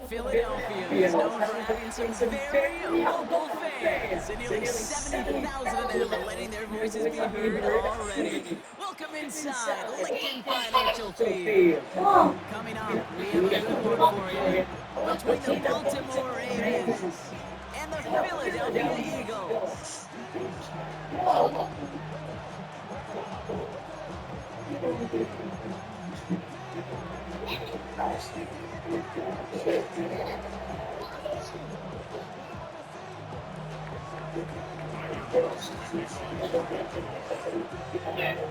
Philadelphia is known for having some very vocal fans, and nearly 70,000 of them are letting their voices be heard already. Welcome inside Lincoln Financial Field. Coming up, we have a good one for you. Between the Baltimore Ravens and the Philadelphia Eagles.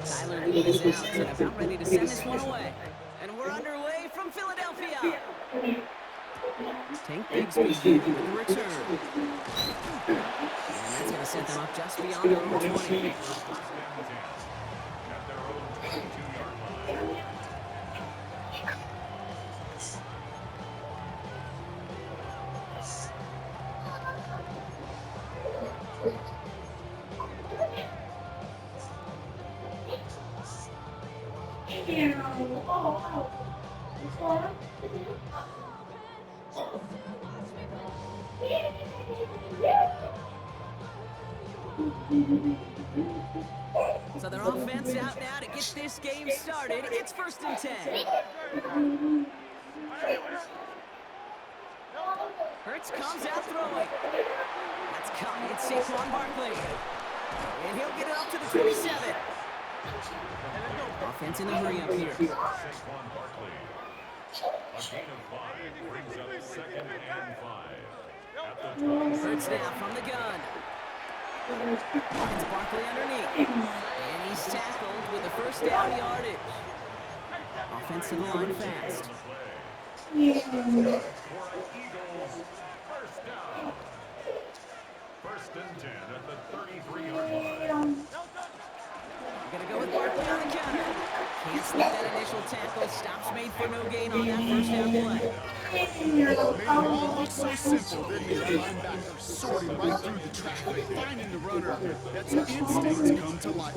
Tyler leading us out and about ready to send this one away. And we're underway from Philadelphia. Tank Bigsby with the return. And that's going to set them up just beyond their own 20. So their offense out now to get this game started. It's 1st and 10. Hurts comes out throwing. That's caught. It's Saquon Barkley. And he'll get it up to the 27. Offense in a hurry up here. Saquon Barkley. A gain of 5 brings up 2nd and 5. Hurts now from the gun. Finds Barkley underneath. And he's tackled with the first down yardage. Offense to the line fast. For Eagles, first down. 1st and 10 at the 33-yard line. Gonna go with Barkley on the counter. Can't slip that initial tackle. Stops made for no gain on that first down play. Made it all look so simple, didn't he? That linebacker sorting right through the traffic, finding the runner. That's instinct come to life.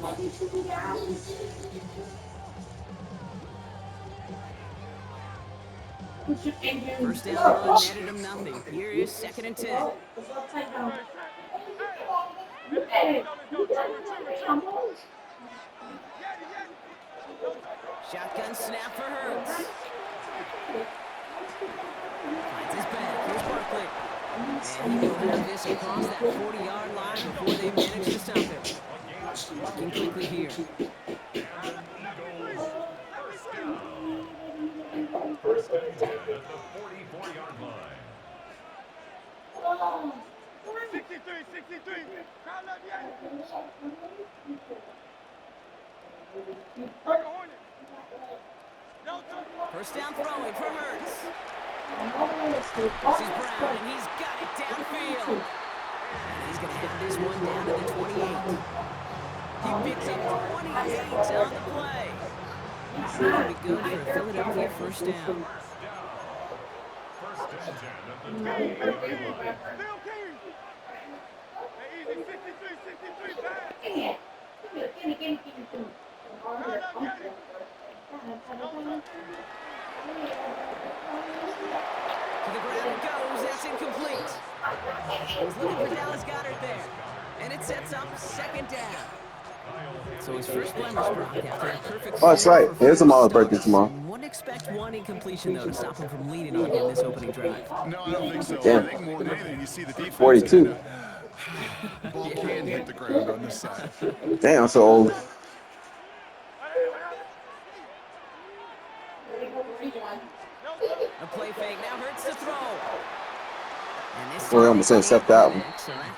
First down run netted him nothing. Here is 2nd and 10. Shotgun snap for Hurts. Finds his back. Here's Barkley. And he will have this across that 40-yard line before they manage to stop him. Working quickly here. First and 10 at the 44-yard line. 63. First down throwing for Hurts. This is Brown, and he's got it downfield. And he's going to have this one down to the 28. He picks up 28 on the play. That'll be good for a Philadelphia first down. First and 10 at the 28-yard line. To the ground it goes. That's incomplete. He was looking for Dallas Goedert there. And it sets up 2nd down. So his first blemish Brock after a perfect Oh, that's right. It is a Mama's birthday tomorrow. Wouldn't expect one incompletion, though, to stop him from leading on him this opening drive. No, I don't think so. Damn. I think more than anything, you see the defense. 42. Ball can hit the ground on this side. Damn, I'm so old. A play fake now Hurts to throw. And this Boy, I'm saying step that one.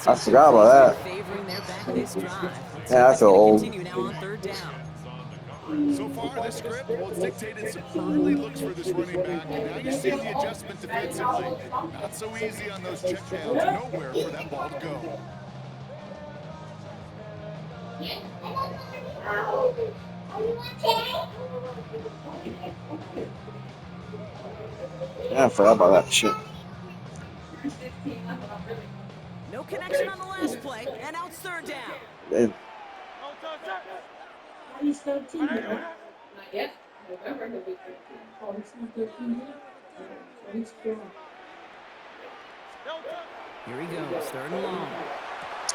I forgot about that. favoring their back this drive. Yeah, that's so old. Continue now on 3rd down. So far, this script, well, it's dictated some early looks for this running back, and now you see the adjustment defensively. Not so easy on those checkdowns. Nowhere for that ball to go. Yeah, I forgot about that shit. No connection on the last play, and now it's 3rd down. Damn. Here he goes, third and long.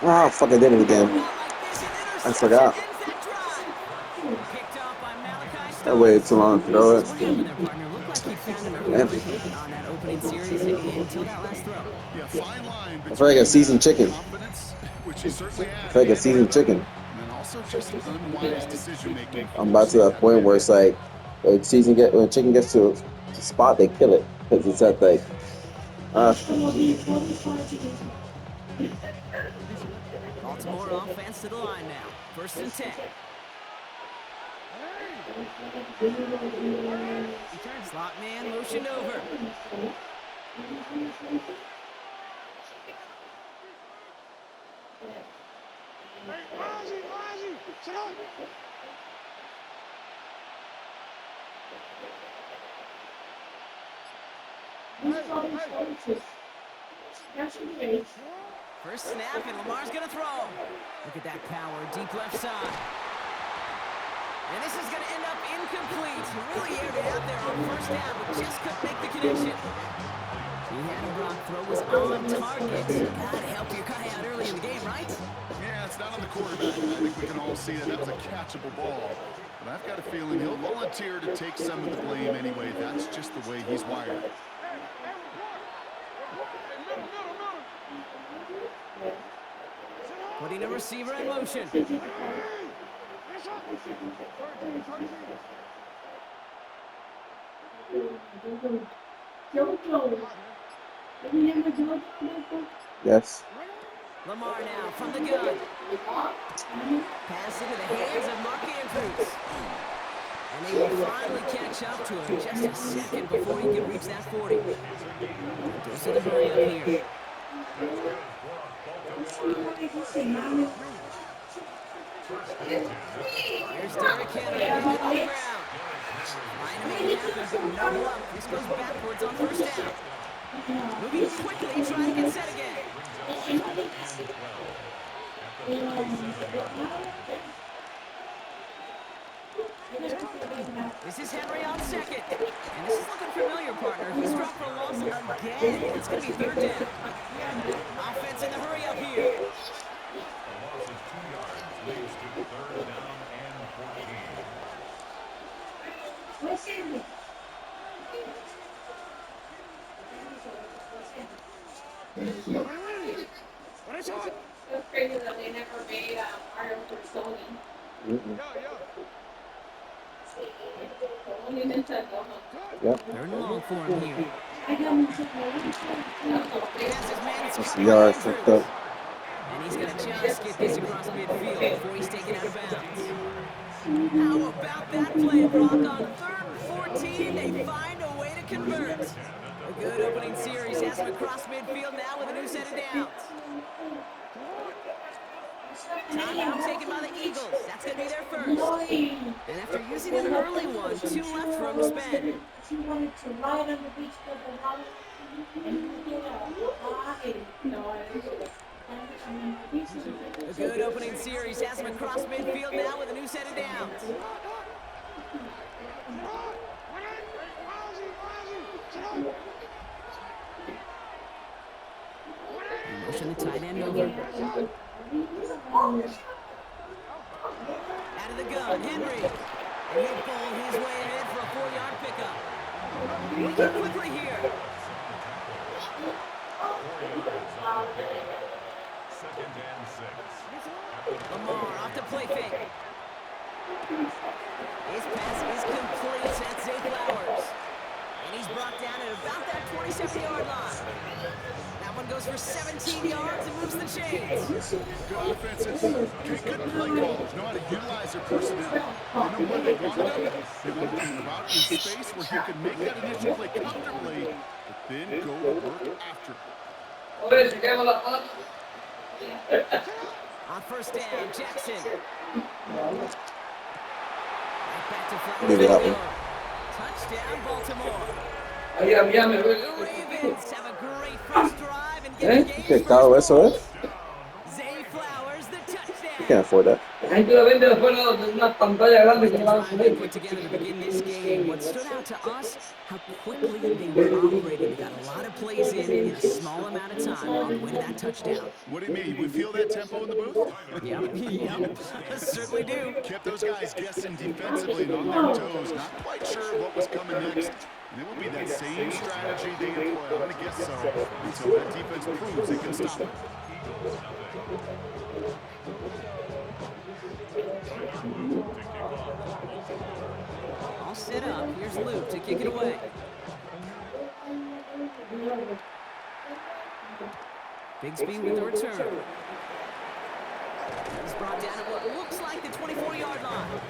Ah, fuck, I did it again. Out like this, an I interception forgot. ends that drive. Picked off by Malachi I waited too Stokes. long to throw it. What happened there, partner? Looked like he found an early Damn. rhythm on that opening series until that last throw. Yeah, fine line I feel like a between seasoned chicken. confidence, which he certainly I had, feel like a seasoned chicken. and then also just unwise decision making. I'm about to that point where it's like when chicken gets to a spot, they kill it because it's at like. Baltimore offense to the line now. First and 10. Slot man motioned over. First snap, and Lamar's going to throw. Look at that power, deep left side. And this is going to end up incomplete. He really aired it out there on first down, but just couldn't make the connection. He had him, Brock. Throw was on target. Gotta help your guy out early in the game, right? Yeah, it's not on the quarterback. I think we can all see that was a catchable ball. But I've got a feeling he'll volunteer to take some of the blame anyway. That's just the way he's wired. Putting a receiver in motion. Yes. Lamar now from the gun. Pass into the hands of Mark Andrews. And they will finally catch up to him just a second before he can reach that 40. Goes to the hurry up here. Here's Derrick Henry on the ground. Trying to make it happen, but no luck. This goes backwards on first down. Moving quickly, trying to get set again. This is Henry on second. And this is looking familiar, partner. He's dropped for a loss again. It's going to be third down. Offense in the hurry up here. A loss of 2 yards leads to third down and 14. It's crazy that they never made Mario for Sony. Only Nintendo, huh? Yep. Third and long for him here. That's the yards fucked up. And he's going to just get this across midfield before he's taken out of bounds. How about that play, Brock? On third and 14, they find a way to convert. A good opening series has him across midfield now with a new set of downs. Timeout taken by the Eagles. That's going to be their first. And after using an early one, 2 left for him to spend. A good opening series has him across midfield now with a new set of downs. Motion the tight end over. Out of the gun, Henry. And he'll bowl his way ahead for a 4-yard pickup. Looking quickly here. 4 yards on the carry. Second and 6. Lamar off the play fake. His pass is complete. That's Zay Flowers. And he's brought down at about that 27-yard line. That one goes for 17 yards and moves the chains. Good offenses. Good play callers. Know how to utilize their personnel. They know where they wanted them. They wanted them about in space where he could make that initial play comfortably, but then go to work after. On first down, Jackson. Right back to Give it up. Flowers. Touchdown, Baltimore. The Ravens have a great first drive and get the game Okay, Kyle, first SOS? goal. Zay Flowers, the touchdown. You can't afford that. With the drive they put together to begin this game, what stood out to us, how quickly they were operating. They got a lot of plays in a small amount of time on the way to that touchdown. What do you mean? We feel that tempo in the booth? Yep, yep, certainly do. Kept those guys guessing defensively and on their toes, not quite sure what was coming next. And it will be that same strategy they employ, I'm going to guess so, until that defense proves they can stop it. All set up. Here's Luke to kick it away. Bigsby with the return. He's brought down at what looks like the 24-yard line.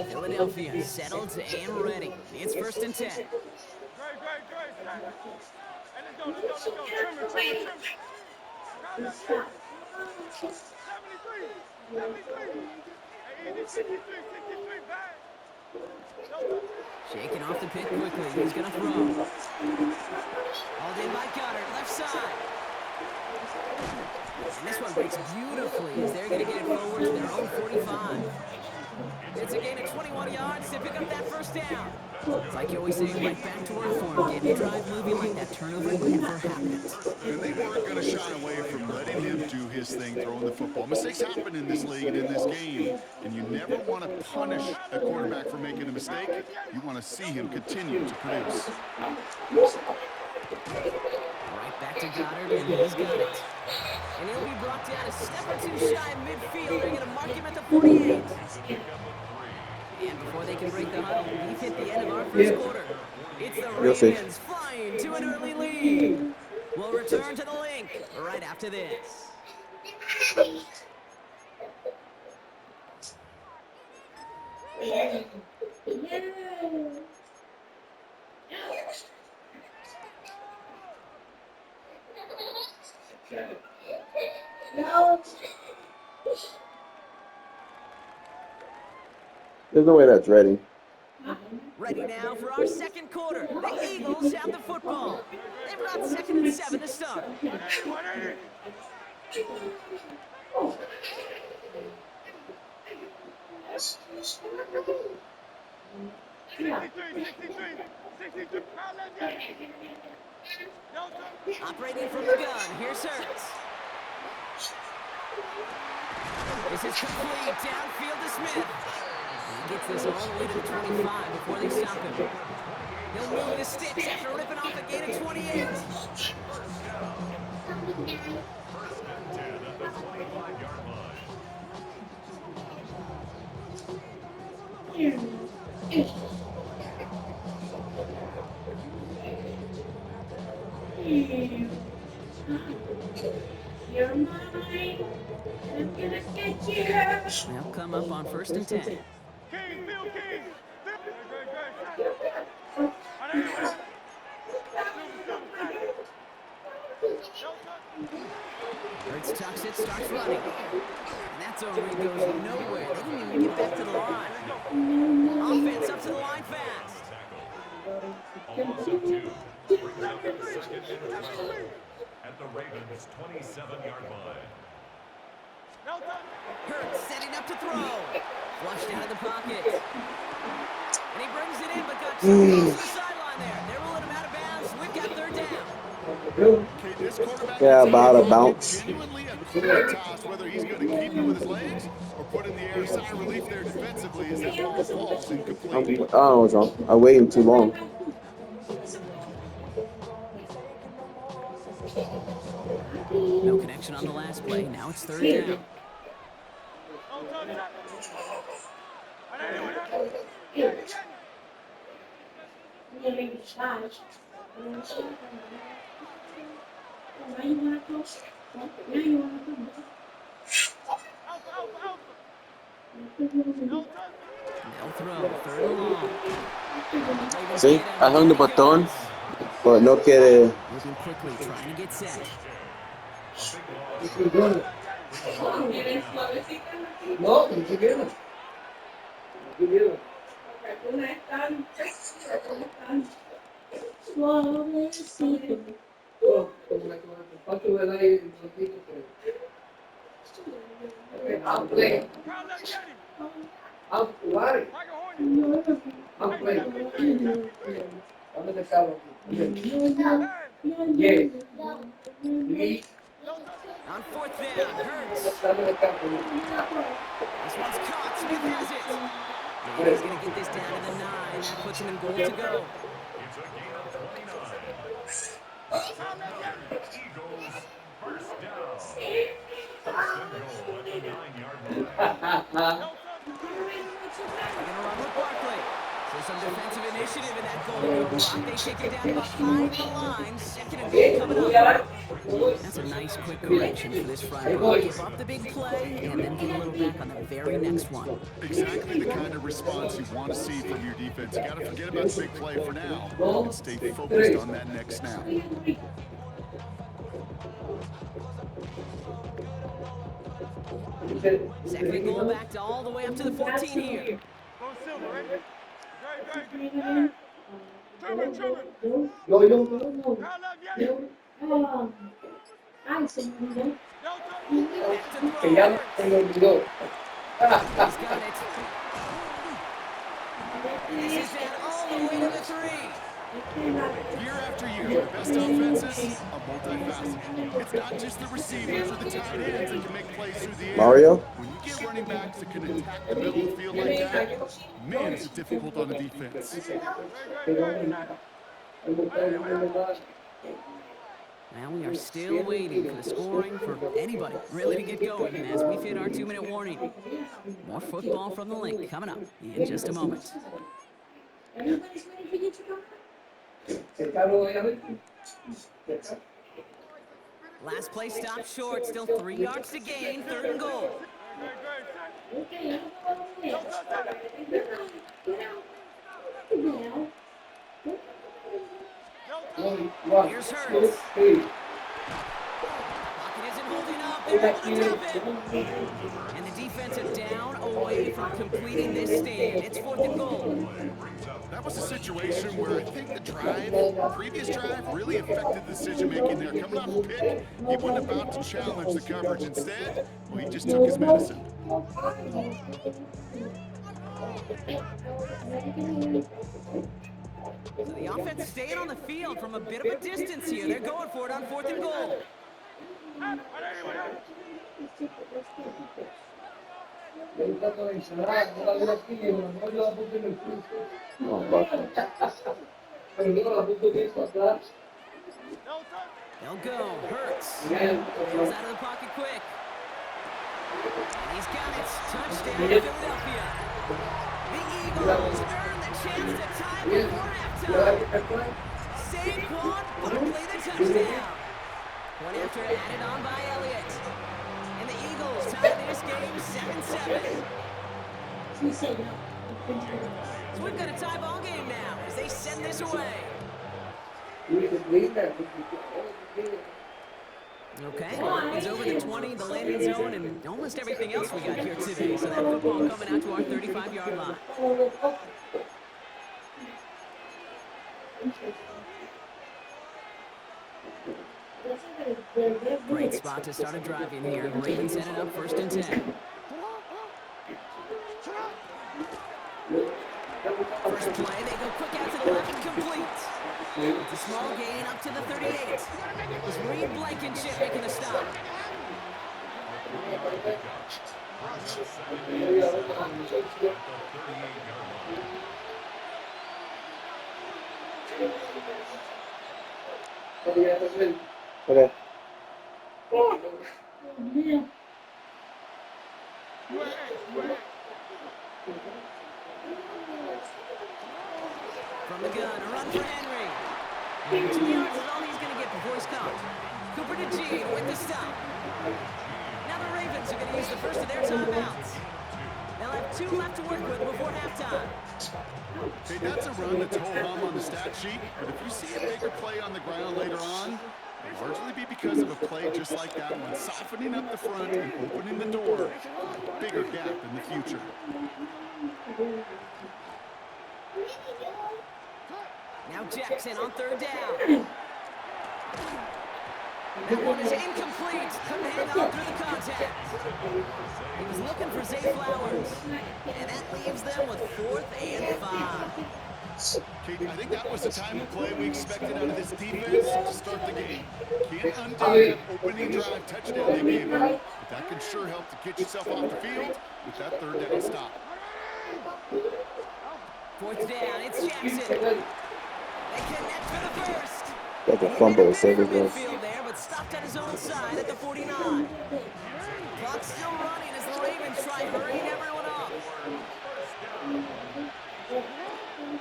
Philadelphia settled and ready. It's 1st and 10. Great. Hey, let's go. Trimmer. 73. Hey, easy, 63, back. Shaking off the pick quickly. He's going to throw. Hauled in by Goddard, left side. And this one breaks beautifully as they're going to get it forward to their own 45. It's a gain of 21 yards to pick up that 1st down. It's like you always say, right back to our form. Getting the drive moving like that turnover never happened. And they weren't going to shy away from letting him do his thing, throwing the football. Mistakes happen in this league and in this game, and you never want to punish a quarterback for making a mistake. You want to see him continue to produce. Right back to Goddard, and he's got it. And he'll be brought down a step or two shy of midfield. They're going to mark him at the 48. And before they can break the huddle, we've hit the end of our first quarter. It's the Ravens flying to an early lead. We'll return to the link right after this. There's no way that's ready. Ready now for our second quarter. The Eagles have the football. They've got 2nd and 7 to start. 63. Operating from the gun, here's Hurts. This is complete, downfield to Smith. He gets this all the way to the 25 before they stop him. He'll move the sticks after ripping off a gain of 28. You're mine. I'm gonna get you. They'll come up on 1st and 10. King. Hurts tucks it, starts running. And that zone read goes nowhere. They didn't even get back to the line. Offense up to the line fast. Almost up 2. Brings up 2nd and 12 at the Ravens' 27-yard line. Hurts setting up to throw. Flushed out of the pocket. And he brings it in, but got too close to the sideline there. They're rolling him out of bounds. We've got 3rd down. Okay, this quarterback About a bounce. genuinely a coin toss whether he's going to keep it with his legs or put in the air. Sigh of relief there defensively as that ball falls incomplete. I don't know what's wrong. I'm waiting too long. No connection on the last play. Now it's 3rd down. They'll throw, third and long. Ravens See, get him, I hung the down he baton, goes. but no quiere. Moving quickly, trying to get set. A big loss for the Browns brings up ¿Quieres 4th down. suavecita? No, ni siquiera. Ni siquiera. Una están, están suavecito. Oh, como la que me comparto, ¿verdad? Y un ratito, pero- I'm playing. Kyle, let get him. I'm playing. Tiger Hornet. I'm Hey, playing. 73, 73. Dame de cabo. Hey, Yes. Please. no touch. On 4th down, Hurts. Dame de cabo. This one's caught. Smith has it. And he's going to get this down to the 9. That puts him in goal to go. It's a gain of 29. Eagles first down. First and goal at the 9-yard line. No touch. They're going to run with Barkley. So some defensive initiative in that goal to go block. They take it down behind the line. Second and goal coming up. That's a nice quick correction for this front row. Give up the big play and then get a little back on the very next one. Exactly the kind of response you want to see from your defense. You got to forget about the big play for now and stay focused on that next snap. Second and goal back to all the way up to the 14 here. Go silver, ready? Great, great. Hey. Truman. Yo, Kyle, let get him. Ay, se me olvidó. No touch. Back to que throw. ya se me olvidó. He's got it. And this is down all the way to the 3. Year after year, the best offenses are multifaceted. It's not just the receivers or the tight ends that can make plays through the air. Mario? When you get running backs that can attack the middle of the field like that, man, it's difficult on the defense. Well, we are still waiting for the scoring for anybody really to get going as we've hit our 2-minute warning. More football from the link coming up in just a moment. Everybody's waiting for you to come. El carro, obviamente. Last play stopped short, still 3 yards to gain, third and goal. Great, Okay, I'm going No touch. Here's Hurts. Pocket isn't holding up. They're able to tap it. And the defensive down away from completing this stand. It's 4th and goal. That was a situation where I think the previous drive, really affected the decision-making there. Coming off a pick, he wasn't about to challenge the coverage. Instead, well, he just took his medicine. So the offense staying on the field from a bit of a distance here. They're going for it on 4th and goal. Un plato de ensalada, no la veo aquí, no yo la puse en el fruto. Oh, Barkley. Pero no la puse bien para atrás. No touch. They'll go. Hurts. Bien, Goes out of the pocket quick. And he's got it. Touchdown, Philadelphia. The Eagles earn the chance to tie bien. before ¿Y ahora halftime. qué fue? Saquon Barkley the touchdown. One after added on by Elliott. And the Eagles tie this game 7-7. She said no. So we've got a tie ball game now as they send this away. Okay, it's over the 20, the landing zone, and almost everything else we got here today. So that football coming out to our 35-yard line. Great spot to start a drive in here. Ravens headed up 1st and 10. First play, they go quick out to the left and complete. It's a small gain up to the 38. It's Reed Blankenship making the stop. Okay. From the gun, a run for Henry. And 2 yards is all he's going to get before he's caught. Cooper to G with the stop. Now the Ravens are going to use the first of their timeouts. They'll have 2 left to work with before halftime. Hey, that's a run that's ho-hum on the stat sheet, but if you see a bigger play on the ground later on, it'll largely be because of a play just like that one, softening up the front and opening the door for a bigger gap in the future. Now Jackson on 3rd down. That one is incomplete. Couldn't hang on through the contact. He was looking for Zay Flowers. And that leaves them with 4th and 5. Kate, I think that was the time of play we expected out of this defense to start the game. Can't undo that opening drive touchdown they gave them, but that can sure help to get yourself off the field with that 3rd down stop. 4th down, it's Jackson. They connect for the first. That's a fumble, save it, bro. Midfield there, but stopped on his own side at the 49. Clock's still running as the Ravens try hurrying everyone up.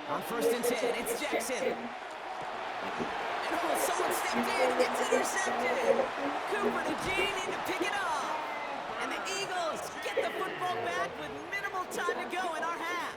On 1st and 10, it's Jackson. And oh, someone stepped in. It's intercepted. Cooper to Gene in to pick it up. And the Eagles get the football back with minimal time to go in our half.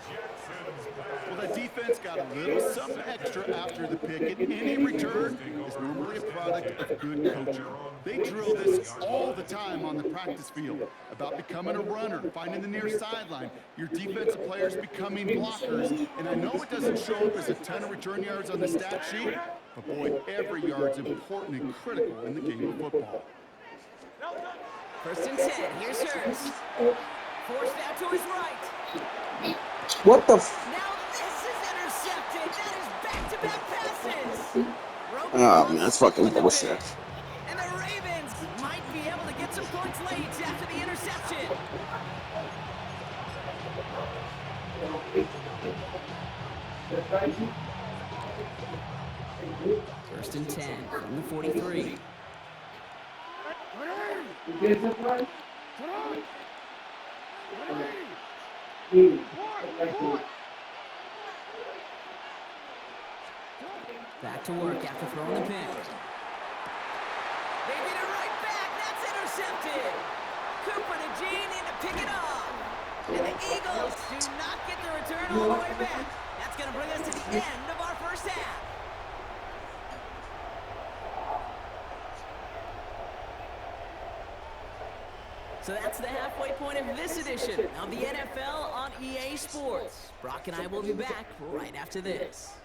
Well, that defense got a little something extra after the pick, and any return is normally a product of good coaching. They drill this all the time on the practice field about becoming a runner, finding the near sideline, your defensive players becoming blockers. And I know it doesn't show up as a ton of return yards on the stat sheet, but boy, every yard's important and critical in the game of football. 1st and 10, here's Hurst. Forced out to his right. What the Now this is intercepted. That is back-to-back passes. Oh, man, that's fucking bullshit. And the Ravens might be able to get some points late after the interception. First and 10 from the 43. Back to work after throwing the pick. They get it right back. That's intercepted. Cooper to Gene in to pick it up. And the Eagles do not get the return all the way back. That's going to bring us to the end of our first half. So that's the halfway point of this edition of the NFL on EA Sports. Brock and I will be back right after this.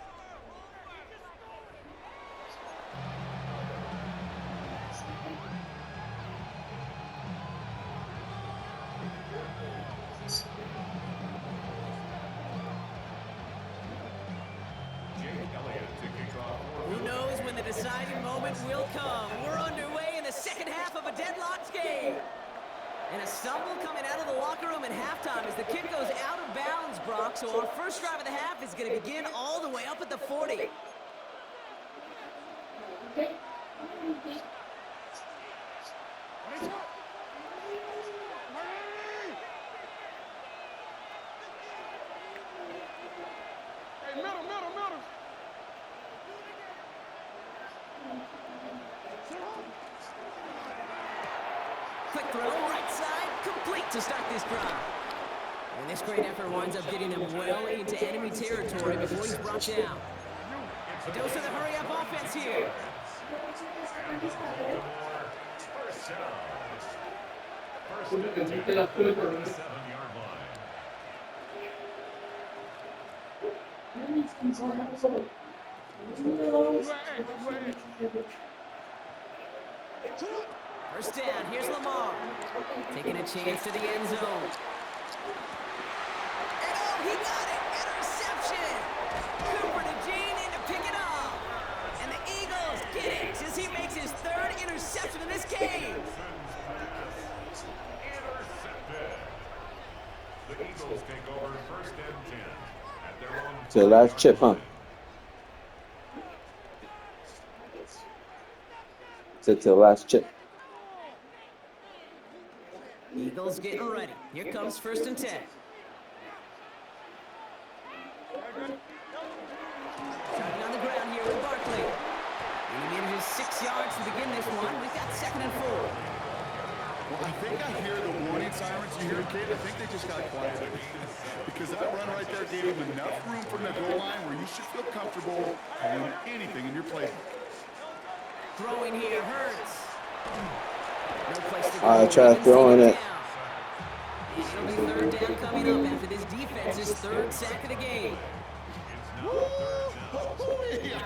Who knows when the deciding moment will come? We're underway in the second half of a deadlocked game. And a stumble coming out of the locker room at halftime as the kick goes out of bounds, Brock. So our first drive of the half is going to begin all the way up at the 40. Quick throw, right side, complete to start this drive. And this great effort winds up getting him well into enemy territory before he's brought down. A dose of the hurry-up offense here. First down, here's Lamar. Taking a chance to the end zone. And oh, he got it! Interception! Cooper to Gene in to pick it up. And the Eagles get it as he makes his 3rd interception in this game. Intercepted. The Eagles take over 1st and 10 at their own. So last chip, huh? To the last chip. Eagles getting ready. Here comes 1st and 10. Starting on the ground here with Barkley. And he needed his 6 yards to begin this one. We've got 2nd and 4. I think I hear the warning sirens. You hear them, kid? I think they just got quiet. Because that run right there gave him enough room from the goal line where you should feel comfortable doing anything in your playbook. Throwing here hurts. No place to go. I tried throwing it. It'll be third down coming up after this defense's third sack of the game.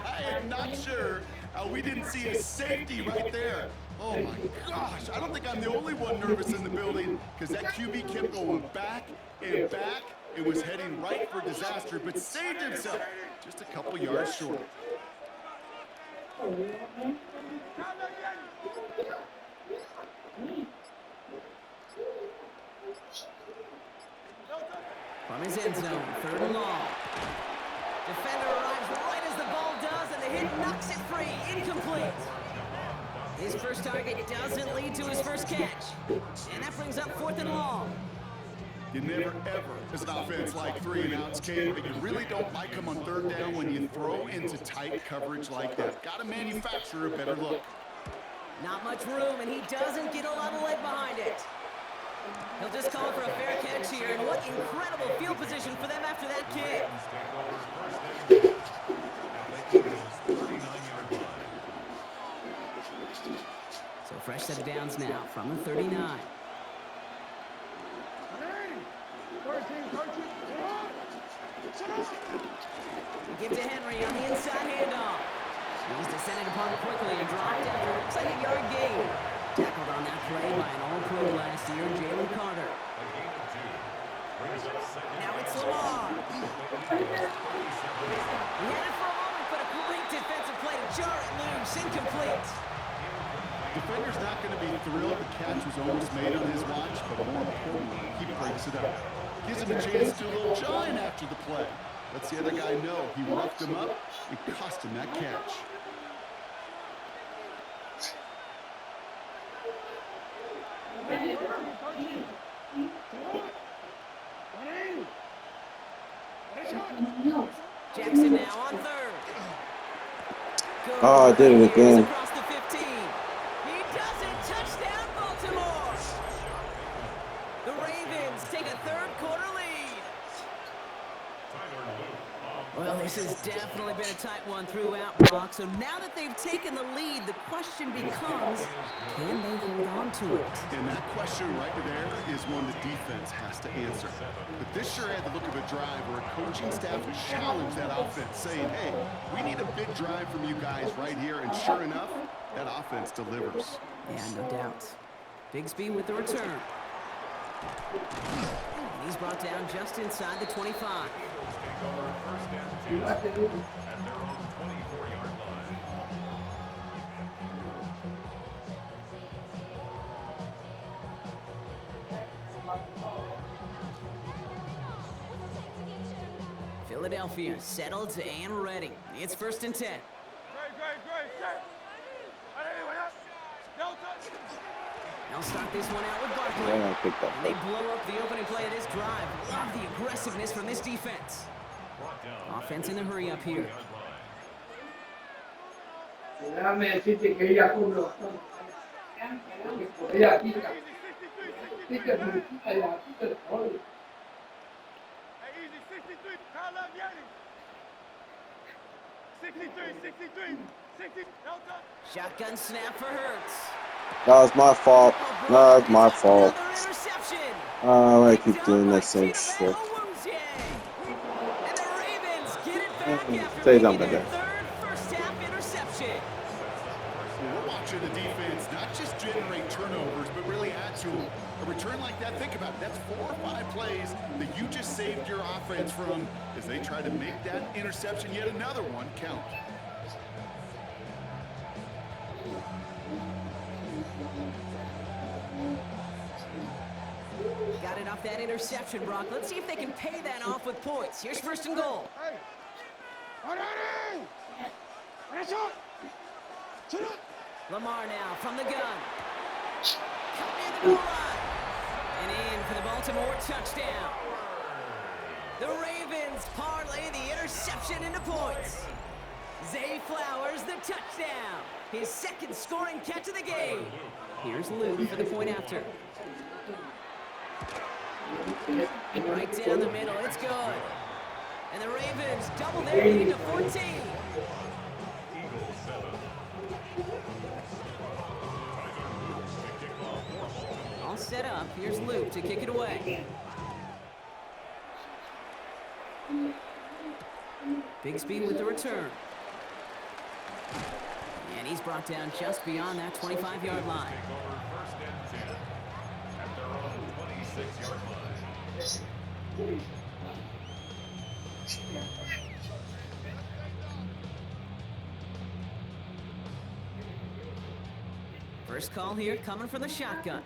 I am not sure how we didn't see a safety right there. Oh my gosh, I don't think I'm the only one nervous in the building because that QB kept going back and back. It was heading right for disaster, but saved himself just a couple yards short. From his end zone, third and long. Defender arrives right as the ball does, and the hit knocks it free. Incomplete. His first target doesn't lead to his first catch. And that brings up fourth and long. You never, ever, as an offense, like 3 and outs, Kate, but you really don't like them on third down when you throw into tight coverage like that. Got to manufacture a better look. Not much room, and he doesn't get a lot of leg behind it. He'll just call for a fair catch here, and what incredible field position for them after that kick. So fresh set of downs now from the 39. Give to Henry on the inside handoff. He's descended upon it quickly and dropped after a second yard gain. Tackled on that play by an All-Pro last year, Jalen Carter. Now it's Lamar. He had it for a moment, but a great defensive play to jar it loose. Incomplete. Defender's not going to be thrilled the catch was almost made on his watch, but more importantly, he breaks it up. Gives him a chance to do a little jawing after the play. Lets the other guy know he roughed him up and cost him that catch. Jackson now on third. Oh, I did it again. Across the 15. He does it. Touchdown, Baltimore. The Ravens take a third quarter lead. Well, this has definitely been a tight one throughout, Brock. So now that they've taken the lead, the question becomes, can they hold on to it? And that question right there is one the defense has to answer. But this sure had the look of a drive where a coaching staff challenged that offense, saying, hey, we need a big drive from you guys right here. And sure enough, that offense delivers. Yeah, no doubt. Bigsby with the return. And he's brought down just inside the 25. First and 10 at their own 24-yard line. Philadelphia settled and ready. It's first and 10. They'll start this one out with Barkley. Yeah, I picked up. And they blow up the opening play of this drive. Love the aggressiveness from this defense. Offense in the hurry up here. Déjame decirte que ella cubre bastante. Ella pica. Pica, ella pica el pollo. Shotgun snap for Hurts. That was my fault. That was my fault. Another interception. I'm gonna keep doing that same shit. And the Ravens get it back after Say making something their there. third first-half interception. We're watching the defense not just generate turnovers, but really add to them. A return like that, think about it, that's 4 or 5 plays that you just saved your offense from as they try to make that interception, yet another one, count. Got it off that interception, Brock. Let's see if they can pay that off with points. Here's first and goal. Lamar now from the gun. Cut near the goal line. And in for the Baltimore touchdown. The Ravens parlay the interception into points. Zay Flowers the touchdown. His second scoring catch of the game. Here's Luke for the point after. Right down the middle, it's good. And the Ravens double their lead to 14. Eagles 7. All set up. Here's Luke to kick it away. Bigsby with the return. And he's brought down just beyond that 25-yard line. Take over first and 10 at their own 26-yard line. First call here coming from the shotgun.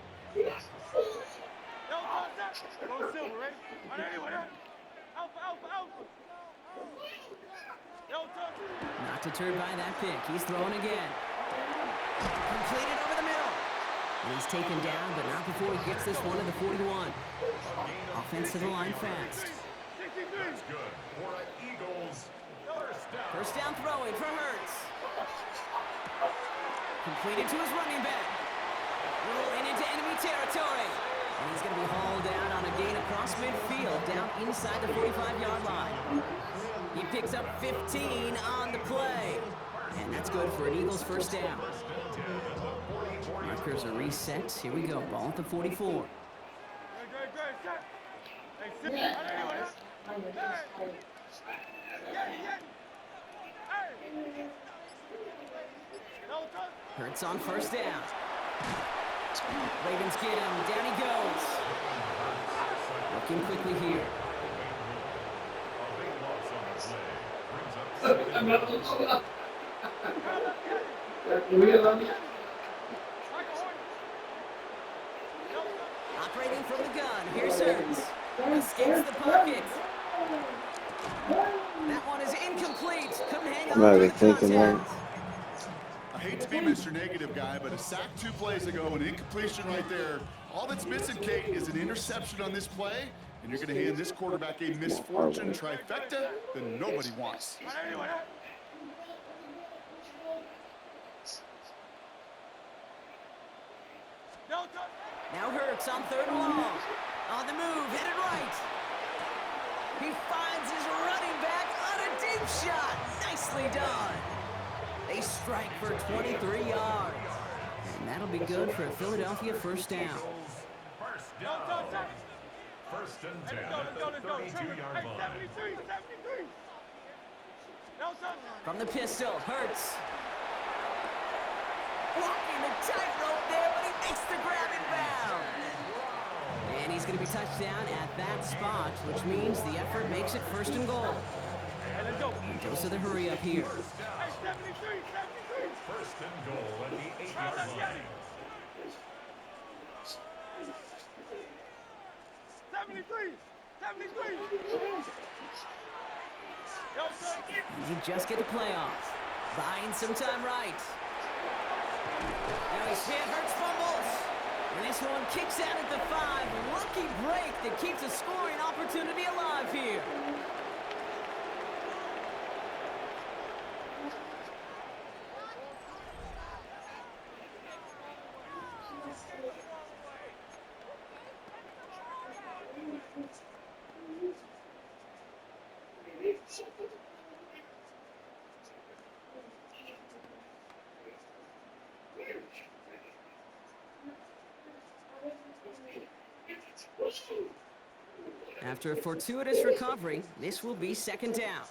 Not deterred by that pick. He's throwing again. Completed over the middle. And he's taken down, but not before he gets this one to the 41. Offense to the line fast. That's good for an Eagles first down. First down throwing for Hurts. Completed to his running back. Rolling into enemy territory. And he's going to be hauled down on a gain across midfield, down inside the 45-yard line. He picks up 15 on the play. And that's good for an Eagles first down. Markers are reset. Here we go. Ball at the 44. Hurts on first down. Ravens get him. Down he goes. Looking quickly here. Operating from the gun. Here's Hurts. Escapes the pocket. That one is incomplete. Couldn't hang on to the contact. I hate to be Mr. Negative guy, but a sack 2 plays ago, an incompletion right there. All that's missing, Kate, is an interception on this play, and you're going to hand this quarterback a misfortune trifecta that nobody wants. Now Hurts on third and long. On the move, headed right. He finds his running back on a deep shot. Nicely done. They strike for 23 yards. And that'll be good for a Philadelphia first down. First down. First and 10 at the 32-yard line. From the pistol, Hurts. Walking the tightrope there, but he makes the grab and bound. And he's going to be touched down at that spot, which means the effort makes it first and goal. And goes to the hurry up here. First and goal at the 8-yard line. 73. You just get the playoffs. Buying some time right. Now he's hit, Hurts fumbles. And this one kicks out at the 5. Lucky break that keeps a scoring opportunity alive here. After a fortuitous recovery, this will be second down.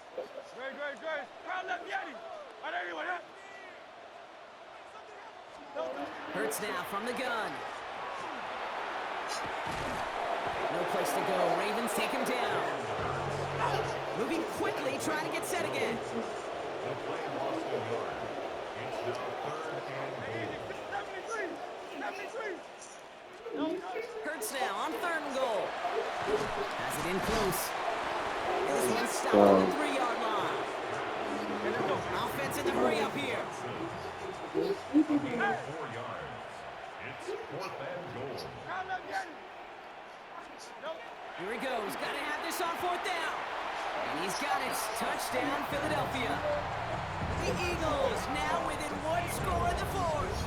Hurts now from the gun. No place to go. Ravens take him down. Moving quickly, trying to get set again. The play lost a yard. It's now third and goal. Hurts now on third and goal. Has it in close. This one stopped on the 3-yard line. Offense in the hurry up here. 4 yards. It's fourth and goal. Here he goes. Got to have this on fourth down. And he's got it. Touchdown, Philadelphia. The Eagles now within one score in the fourth.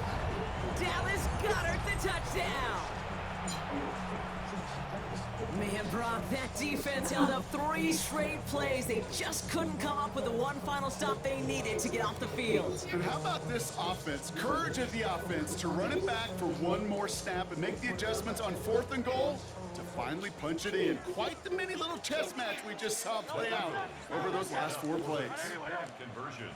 Dallas Goedert the touchdown. Man, Brock, that defense held up 3 straight plays. They just couldn't come up with the one final stop they needed to get off the field. And how about this offense? Courage of the offense to run it back for one more snap and make the adjustments on 4th and goal to finally punch it in. Quite the mini little chess match we just saw play out over those last 4 plays. Conversion.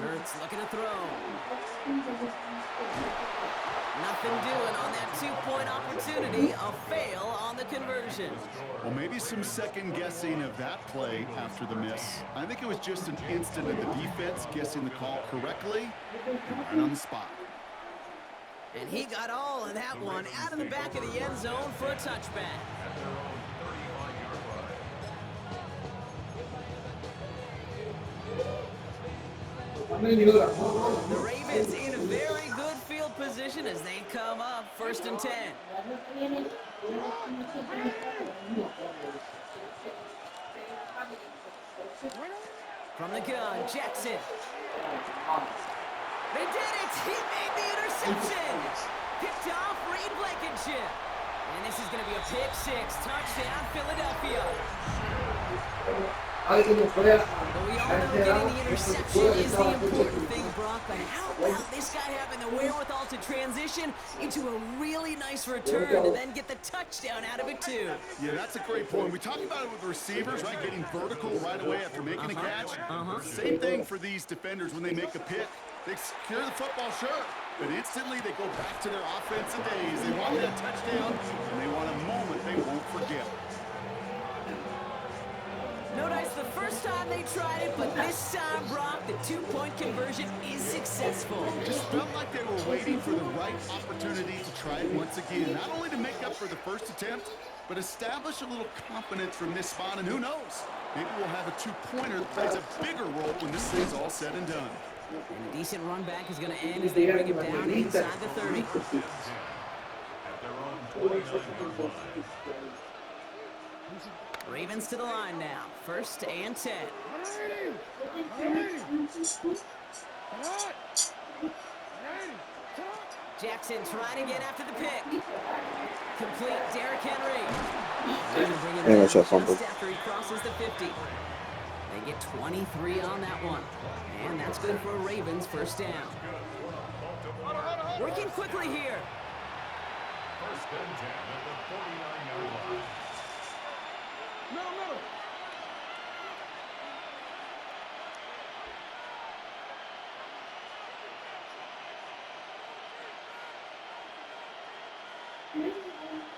Hurts looking to throw. Nothing doing on that 2-point opportunity. A fail on the conversion. Well, maybe some second guessing of that play after the miss. I think it was just an instant of the defense guessing the call correctly and right on the spot. And he got all of that one out of the back of the end zone for a touchback. The Ravens in a very good field position as they come up 1st and 10. From the gun, Jackson. They did it! He made the interception! Picked off Reed Blankenship. And this is going to be a pick 6. Touchdown, Philadelphia. But we all know getting the interception is the important thing, Brock. But how about this guy having the wherewithal to transition into a really nice return and then get the touchdown out of it, too? Yeah, that's a great point. We talk about it with receivers, right? Getting vertical right away after making a catch. Same thing for these defenders when they make a pick. They secure the football, sure, but instantly they go back to their offensive days. They want that touchdown, and they want a moment they won't forget. No dice the first time they tried it, but this time, Brock, the 2-point conversion is successful. Just felt like they were waiting for the right opportunity to try it once again. Not only to make up for the first attempt, but establish a little confidence from this spot. And who knows, maybe we'll have a 2-pointer that plays a bigger role when this thing's all said and done. And a decent run back is going to end as they bring him down inside the 30. At their own 29-yard line. Ravens to the line now. 1st and 10. Jackson trying to get after the pick. Complete, Derrick Henry. Anyway, just after he crosses the 50. They get 23 on that one. And that's good for a Ravens 1st down. Working quickly here. 1st and 10 at the 49-yard line.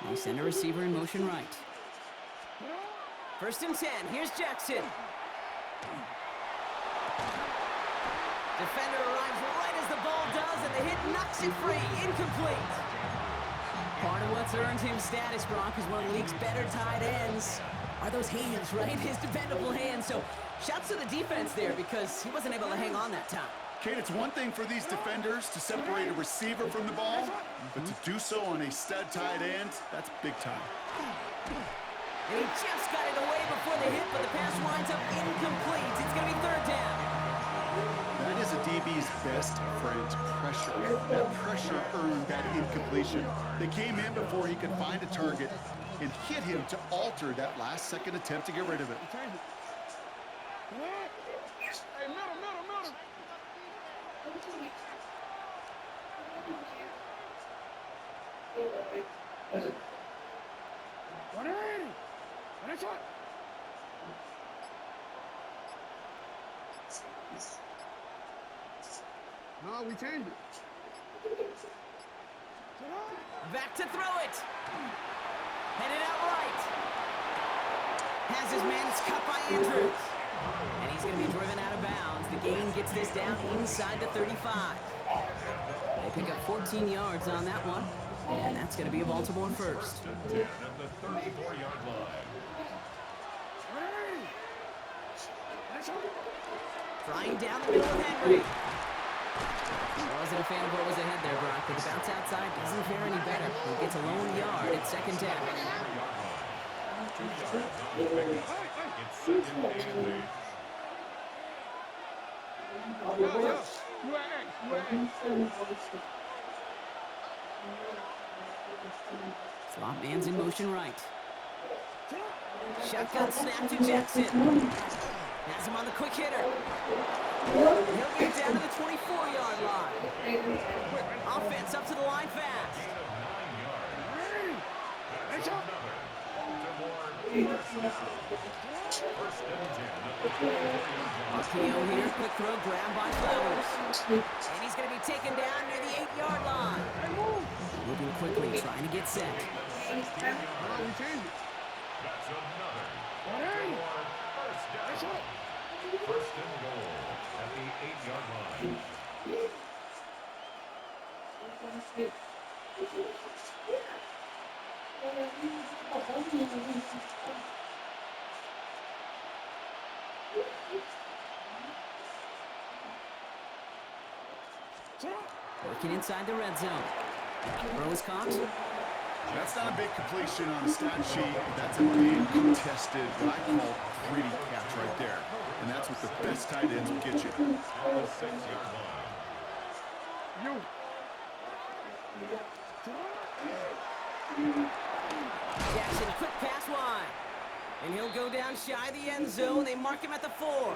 They send a receiver in motion right. 1st and 10. Here's Jackson. Defender arrives right as the ball does, and the hit knocks it free. Incomplete. Part of what's earned him status, Brock, is one of the league's better tight ends. Are those hands, right? His dependable hands. So shouts to the defense there because he wasn't able to hang on that time. Kate, it's one thing for these defenders to separate a receiver from the ball, but to do so on a stud tight end, that's big time. And he just got it away before the hit, but the pass winds up incomplete. It's going to be 3rd down. That is a DB's best friend, pressure. That pressure earned that incompletion. They came in before he could find a target and hit him to alter that last-second attempt to get rid of it. No, we changed it. Back to throw it. Headed out right. Has his man cut by Andrews. And he's going to be driven out of bounds. The gain gets this down inside the 35. They pick up 14 yards on that one. And that's going to be a Baltimore 1st. 10 at the 34-yard line. Flying down the middle of Henry. I wasn't a fan of what was ahead there, Brock, but the bounce outside doesn't fare any better. He gets a lone yard at second down. 2 yards on the pickup. It's second and 8. Slot man's in motion right. Shotgun snap to Jackson. Has him on the quick hitter. He'll get down to the 24-yard line. Offense up to the line fast. RPO here, quick throw, grab by Flowers. And he's going to be taken down near the 8-yard line. Moving quickly, trying to get set. That's another. First and goal at the 8-yard line. Working inside the red zone. Throw is caught. That's not a big completion on the stat sheet. That's a big contested, what I call gritty catch right there. And that's what the best tight ends will get you. On the 6-yard line. Jackson, quick pass wide. And he'll go down shy of the end zone. They mark him at the 4.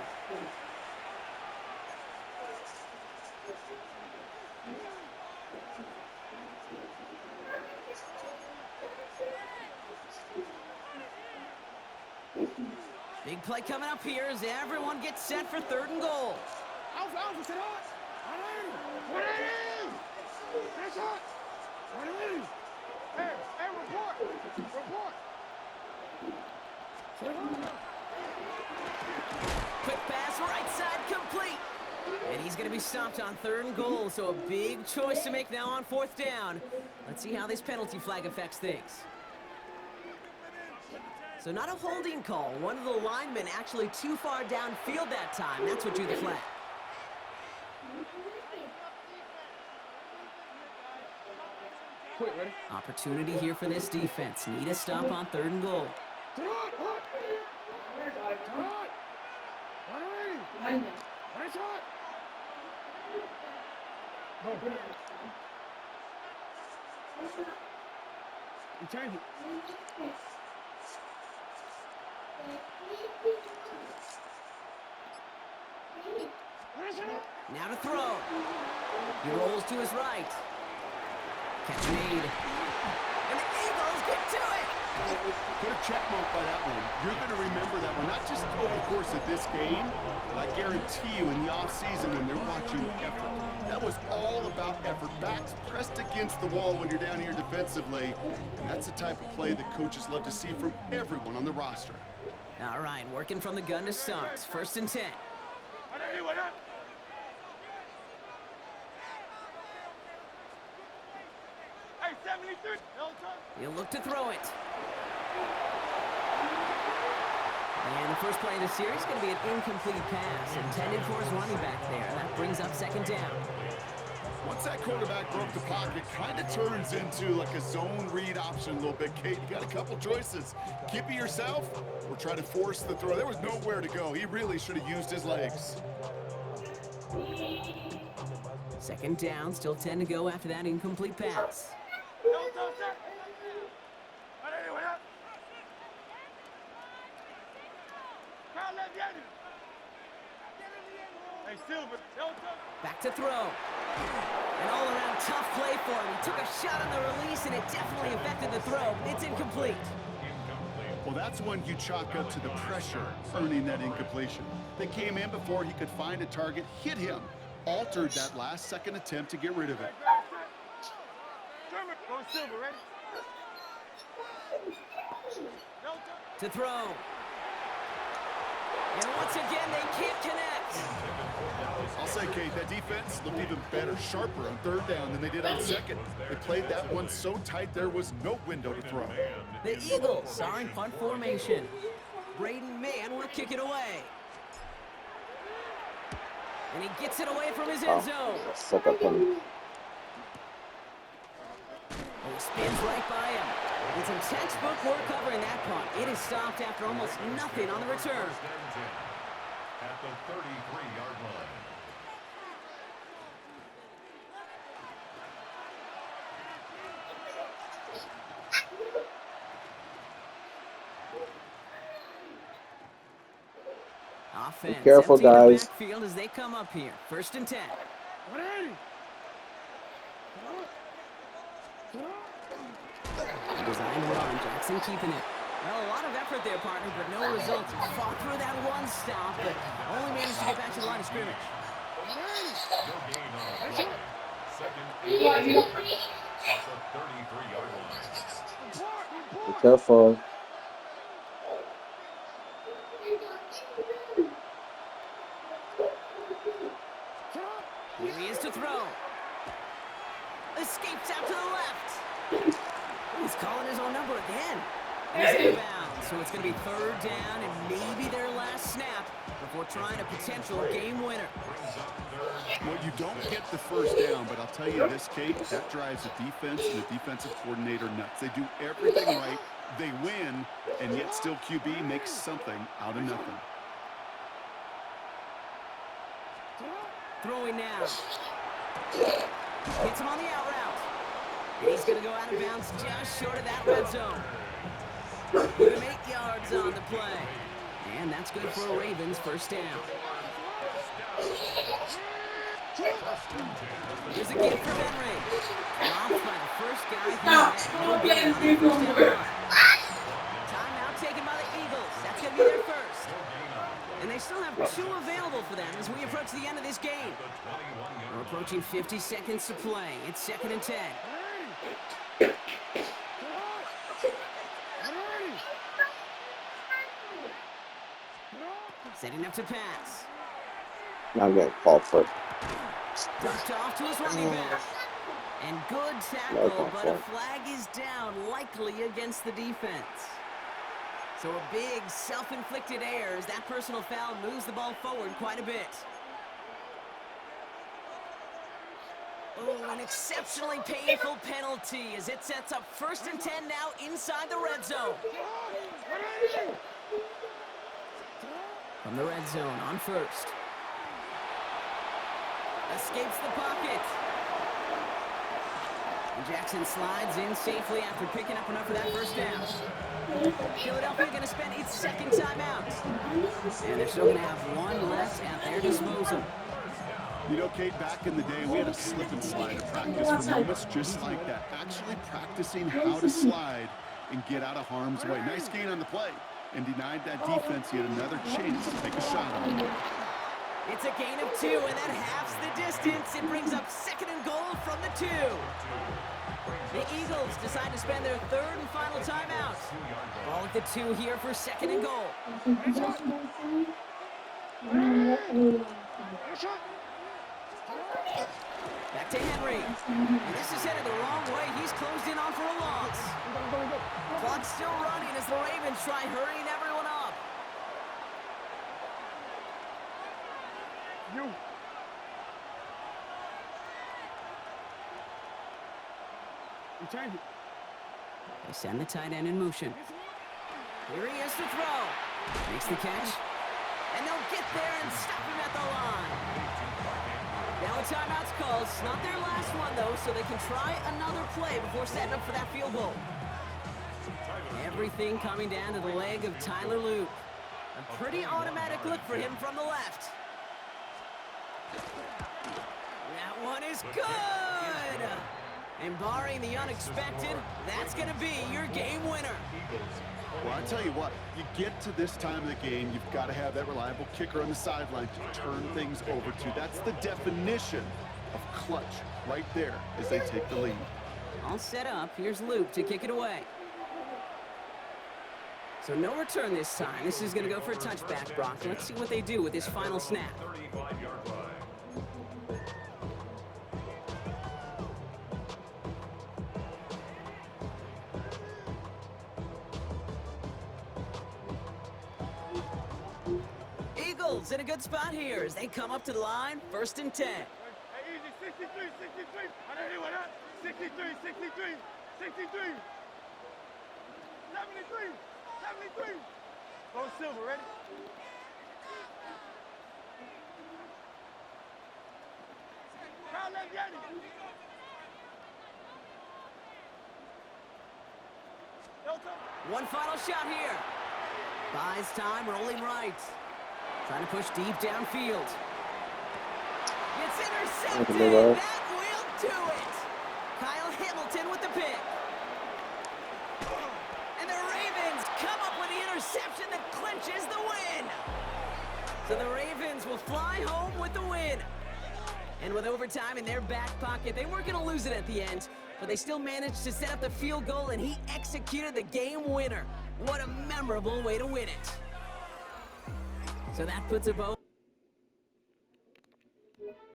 Big play coming up here as everyone gets set for 3rd and goal. Quick pass, right side, complete. And he's going to be stopped on 3rd and goal, so a big choice to make now on 4th down. Let's see how this penalty flag affects things. So not a holding call. One of the linemen actually too far downfield that time. That's what drew the flag. Opportunity here for this defense. Need a stop on 3rd and goal. Now to throw. He rolls to his right. Catch made. And the Eagles get to it. Put a check mark by that one. You're going to remember that one, not just over the course of this game, but I guarantee you in the offseason when they're watching effort. That was all about effort. Backs pressed against the wall when you're down here defensively. And that's the type of play that coaches love to see from everyone on the roster. All right, working from the gun to start. 1st and 10. He'll look to throw it. And the first play of the series is going to be an incomplete pass intended for his running back there. That brings up 2nd down. Once that quarterback broke the pocket, kind of turns into like a zone read option a little bit, Kate. You got a couple choices. Keep it yourself or try to force the throw. There was nowhere to go. He really should have used his legs. 2nd down, still 10 to go after that incomplete pass. Back to throw. An all-around tough play for him. He took a shot on the release, and it definitely affected the throw. It's incomplete. Well, that's one you chalk up to the pressure earning that incompletion. They came in before he could find a target, hit him, altered that last-second attempt to get rid of it. To throw. And once again, they can't connect. I'll say, Kate, that defense looked even better, sharper on 3rd down than they did on 2nd. They played that one so tight there was no window to throw. The Eagles are in punt formation. Braden Mann will kick it away. And he gets it away from his Oh, end zone. suck up on him. And he spins right by him. It's some textbook work covering that punt. It is stopped after almost nothing on the return. First and 10 at the 33-yard line. Offense Be careful, empty in the guys. backfield as they come up here. First and 10. Design run. Jackson keeping it. Well, a lot of effort there, partner, but no results. He fought through that one stop, but only managed to get back to the line of scrimmage. No gain on the play. Second and 10 at the 33-yard line. Be careful. Here he is to throw. Escapes out to the left. He's calling his own number again. He's out of bounds, so it's going to be third down and maybe their last snap before trying a potential game winner. Well, you don't get the first down, but I'll tell you this, Kate, that drives the defense and the defensive coordinator nuts. They do everything right, they win, and yet still QB makes something out of nothing. Throwing now. Hits him on the out route. And he's going to go out of bounds just short of that red zone. Even 8 yards on the play. And that's good for a Ravens first down. Here's a gift for Henry. Off by the first guy he met. No gain on the first down run. Timeout taken by the Eagles. That's going to be their first. And they still have 2 available for them as we approach the end of this game. We're approaching 50 seconds to play. It's second and 10. Setting up to pass. Now I'm getting called for it. Ducked off to his running back. And good tackle, but a flag is down, likely against the defense. So a big self-inflicted error as that personal foul moves the ball forward quite a bit. Oh, an exceptionally painful penalty as it sets up first and 10 now inside the red zone. From the red zone on first. Escapes the pocket. And Jackson slides in safely after picking up enough for that first down. Philadelphia going to spend its second timeout. And they're still going to have one left at their disposal. You know, Kate, back in the day, we had a slip and slide at practice for moments just like that. Actually practicing how to slide and get out of harm's way. Nice gain on the play. And denied that defense yet another chance to take a shot on him. It's a gain of 2, and that halves the distance. It brings up second and goal from the 2. The Eagles decide to spend their third and final timeout. Ball at the 2 here for second and goal. Back to Henry. And this is headed the wrong way. He's closed in on for a loss. Clock's still running as the Ravens try hurrying everyone up. They send the tight end in motion. Here he is to throw. Makes the catch. And they'll get there and stop him at the line. Now a timeout's called. It's not their last one, though, so they can try another play before setting up for that field goal. Everything coming down to the leg of Tyler Luke. A pretty automatic look for him from the left. That one is good! And barring the unexpected, that's going to be your game winner. Well, I tell you what, you get to this time of the game, you've got to have that reliable kicker on the sideline to turn things over to. That's the definition of clutch right there as they take the lead. All set up. Here's Luke to kick it away. So no return this time. This is going to go for a touchback, Brock. Let's see what they do with this final snap. 35-yard line. in a good spot here as they come up to the line, 1st and 10. Hey, easy, 63, 63. I don't hear what that. 63, 63, 63. 73, 73. Go Silver, ready? Crowd left Yanni. One final shot here. Buys time, rolling right. Trying to push deep downfield. It's intercepted. That will do it. Kyle Hamilton with the pick. And the Ravens come up with the interception that clinches the win. So the Ravens will fly home with the win. And with overtime in their back pocket, they weren't going to lose it at the end, but they still managed to set up the field goal, and he executed the game winner. What a memorable way to win it. So that puts a bow.